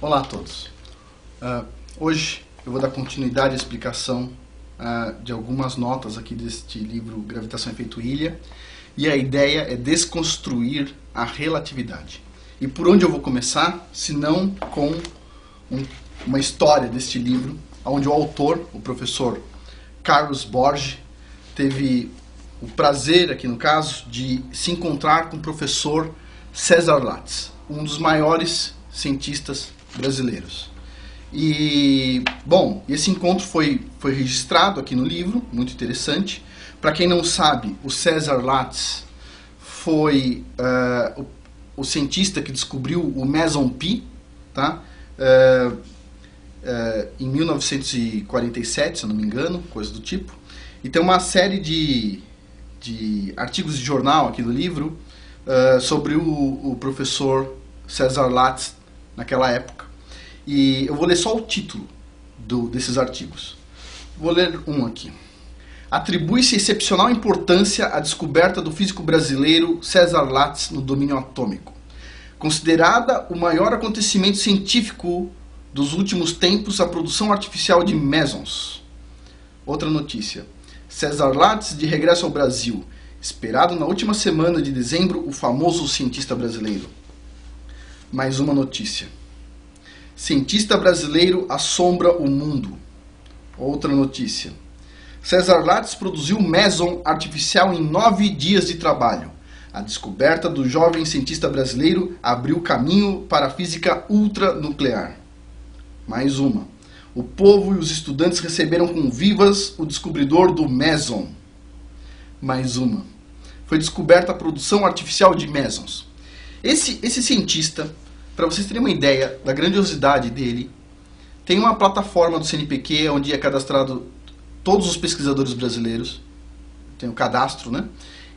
Olá a todos. Hoje eu vou dar continuidade à explicação de algumas notas aqui deste livro Gravitação Efeito Ilha, e a ideia é desconstruir a relatividade. E por onde eu vou começar, se não com uma história deste livro, onde o autor, o professor Carlos Borges, teve o prazer, aqui no caso, de se encontrar com o professor César Lattes, um dos maiores cientistas brasileiros. E, bom, esse encontro foi registrado aqui no livro, muito interessante. Para quem não sabe, o César Lattes foi o cientista que descobriu o meson pi, tá? Em 1947, se eu não me engano, coisa do tipo. E tem uma série de artigos de jornal aqui no livro sobre o professor César Lattes naquela época. E eu vou ler só o título desses artigos. Vou ler um aqui. Atribui-se excepcional importância à descoberta do físico brasileiro César Lattes no domínio atômico. Considerada o maior acontecimento científico dos últimos tempos, a produção artificial de mesons. Outra notícia. César Lattes de regresso ao Brasil. Esperado na última semana de dezembro, o famoso cientista brasileiro. Mais uma notícia. Cientista brasileiro assombra o mundo. Outra notícia. César Lattes produziu meson artificial em 9 dias de trabalho. A descoberta do jovem cientista brasileiro abriu caminho para a física ultranuclear. Mais uma. O povo e os estudantes receberam com vivas o descobridor do meson. Mais uma. Foi descoberta a produção artificial de mesons. Esse cientista, para vocês terem uma ideia da grandiosidade dele, tem uma plataforma do CNPq onde é cadastrado todos os pesquisadores brasileiros. Tem o cadastro, né?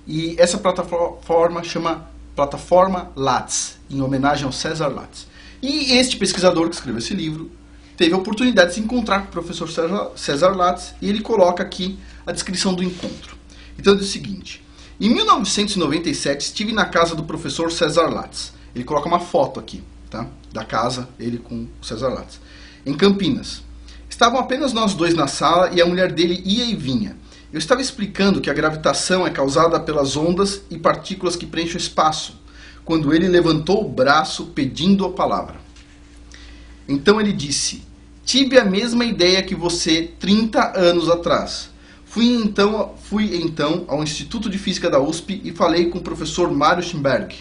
E essa plataforma chama Plataforma Lattes, em homenagem ao César Lattes. E este pesquisador que escreveu esse livro teve a oportunidade de se encontrar com o professor César Lattes, e ele coloca aqui a descrição do encontro. Então diz o seguinte: em 1997 estive na casa do professor César Lattes. Ele coloca uma foto aqui, tá? Da casa, ele com o César Lattes. Em Campinas. Estavam apenas nós dois na sala e a mulher dele ia e vinha. Eu estava explicando que a gravitação é causada pelas ondas e partículas que preenchem o espaço, quando ele levantou o braço pedindo a palavra. Então ele disse: tive a mesma ideia que você 30 anos atrás. Fui então ao Instituto de Física da USP e falei com o professor Mário Schimberg.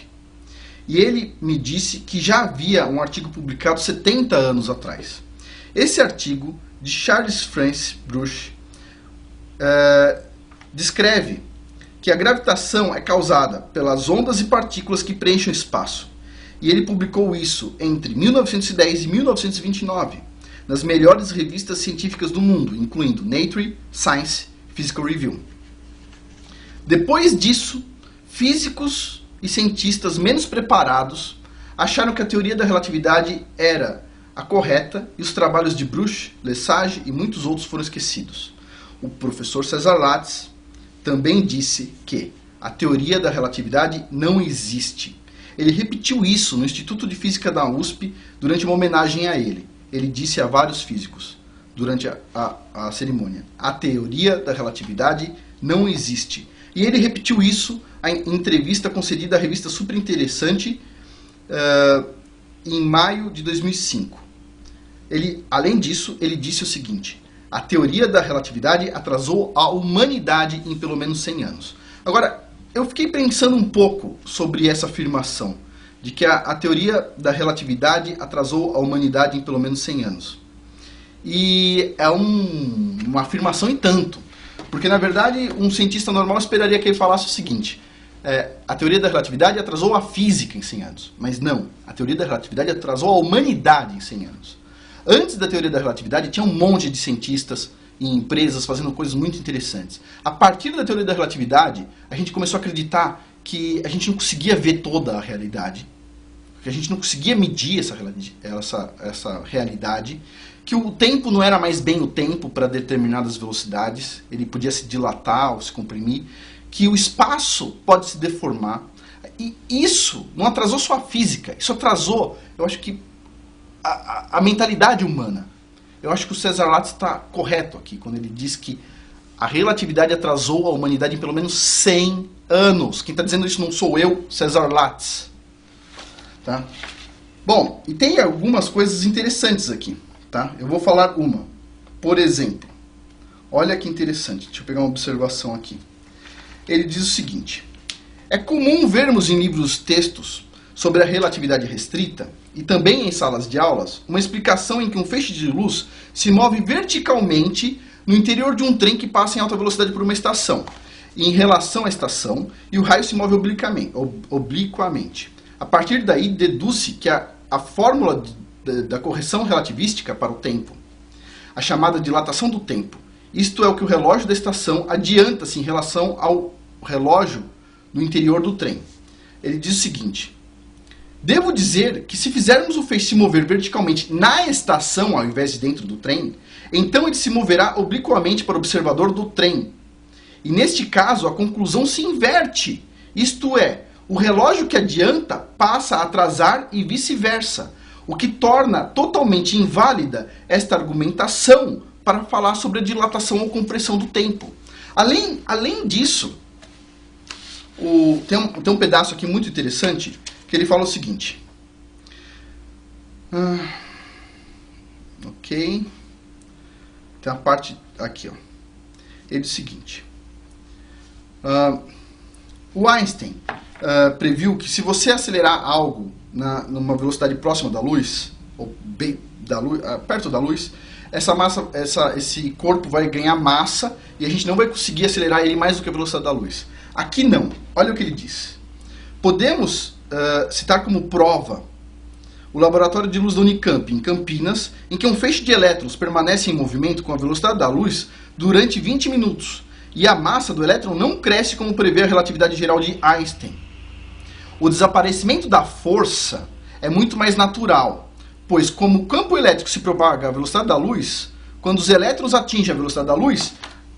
E ele me disse que já havia um artigo publicado 70 anos atrás. Esse artigo, de Charles Francis Brush, descreve que a gravitação é causada pelas ondas e partículas que preenchem o espaço. E ele publicou isso entre 1910 e 1929, nas melhores revistas científicas do mundo, incluindo Nature, Science e Physical Review. Depois disso, físicos e cientistas menos preparados acharam que a teoria da relatividade era a correta, e os trabalhos de Brush, Lesage e muitos outros foram esquecidos. O professor César Lattes também disse que a teoria da relatividade não existe. Ele repetiu isso no Instituto de Física da USP durante uma homenagem a ele. Ele disse a vários físicos durante a cerimônia: a teoria da relatividade não existe. E ele repetiu isso em entrevista concedida à revista Super Interessante em maio de 2005. Além disso, ele disse o seguinte: a teoria da relatividade atrasou a humanidade em pelo menos 100 anos. Agora, eu fiquei pensando um pouco sobre essa afirmação, de que a teoria da relatividade atrasou a humanidade em pelo menos 100 anos. E é uma afirmação e tanto, porque na verdade um cientista normal esperaria que ele falasse o seguinte: a teoria da relatividade atrasou a física em 100 anos. Mas não, a teoria da relatividade atrasou a humanidade em 100 anos. Antes da teoria da relatividade tinha um monte de cientistas e empresas fazendo coisas muito interessantes. A partir da teoria da relatividade, a gente começou a acreditar que a gente não conseguia ver toda a realidade, que a gente não conseguia medir essa realidade, que o tempo não era mais bem o tempo para determinadas velocidades, ele podia se dilatar ou se comprimir, que o espaço pode se deformar. E isso não atrasou só a física, isso atrasou, eu acho que a mentalidade humana. Eu acho que o César Lattes está correto aqui, quando ele diz que a relatividade atrasou a humanidade em pelo menos 100 anos. Quem está dizendo isso não sou eu, César Lattes. Tá? Bom, e tem algumas coisas interessantes aqui. Tá? Eu vou falar uma. Por exemplo, olha que interessante, deixa eu pegar uma observação aqui. Ele diz o seguinte: é comum vermos em livros textos sobre a relatividade restrita, e também em salas de aulas, uma explicação em que um feixe de luz se move verticalmente no interior de um trem que passa em alta velocidade por uma estação, em relação à estação, e o raio se move obliquamente. A partir daí, deduz-se que a fórmula da correção relativística para o tempo, a chamada dilatação do tempo, isto é o que o relógio da estação adianta-se em relação ao relógio no interior do trem. Ele diz o seguinte: devo dizer que se fizermos o feixe se mover verticalmente na estação ao invés de dentro do trem, então ele se moverá obliquamente para o observador do trem. E neste caso a conclusão se inverte, isto é, o relógio que adianta passa a atrasar e vice-versa, o que torna totalmente inválida esta argumentação para falar sobre a dilatação ou compressão do tempo. Além disso, tem um pedaço aqui muito interessante que ele fala o seguinte. Ok. Tem a parte aqui, ó. Ele diz o seguinte. O Einstein previu que se você acelerar algo numa velocidade próxima da luz, ou perto da luz, esse corpo vai ganhar massa e a gente não vai conseguir acelerar ele mais do que a velocidade da luz. Aqui não. Olha o que ele diz. Podemos citar como prova o laboratório de luz da Unicamp, em Campinas, em que um feixe de elétrons permanece em movimento com a velocidade da luz durante 20 minutos, e a massa do elétron não cresce como prevê a relatividade geral de Einstein. O desaparecimento da força é muito mais natural, pois como o campo elétrico se propaga à velocidade da luz, quando os elétrons atingem a velocidade da luz,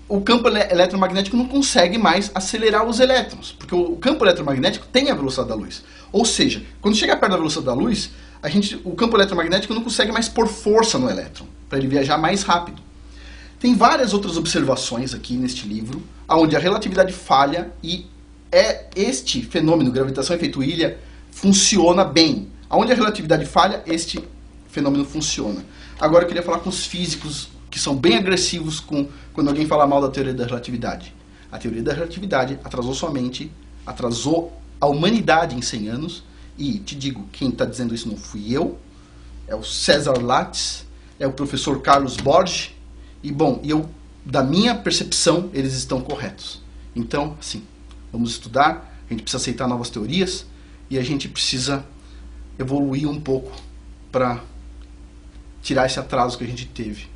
o campo eletromagnético não consegue mais acelerar os elétrons, porque o campo eletromagnético tem a velocidade da luz. Ou seja, quando chega perto da velocidade da luz, o campo eletromagnético não consegue mais pôr força no elétron, para ele viajar mais rápido. Tem várias outras observações aqui neste livro, onde a relatividade falha e este fenômeno, gravitação efeito ilha, funciona bem. Onde a relatividade falha, este fenômeno funciona. Agora eu queria falar com os físicos, que são bem agressivos quando alguém fala mal da teoria da relatividade. A teoria da relatividade atrasou sua mente, atrasou a humanidade em 100 anos, e te digo, quem está dizendo isso não fui eu, é o César Lattes, é o professor Carlos Borges, e bom, da minha percepção, eles estão corretos. Então, assim, vamos estudar, a gente precisa aceitar novas teorias, e a gente precisa evoluir um pouco para tirar esse atraso que a gente teve.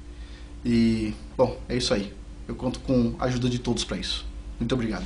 E, bom, é isso aí. Eu conto com a ajuda de todos para isso. Muito obrigado.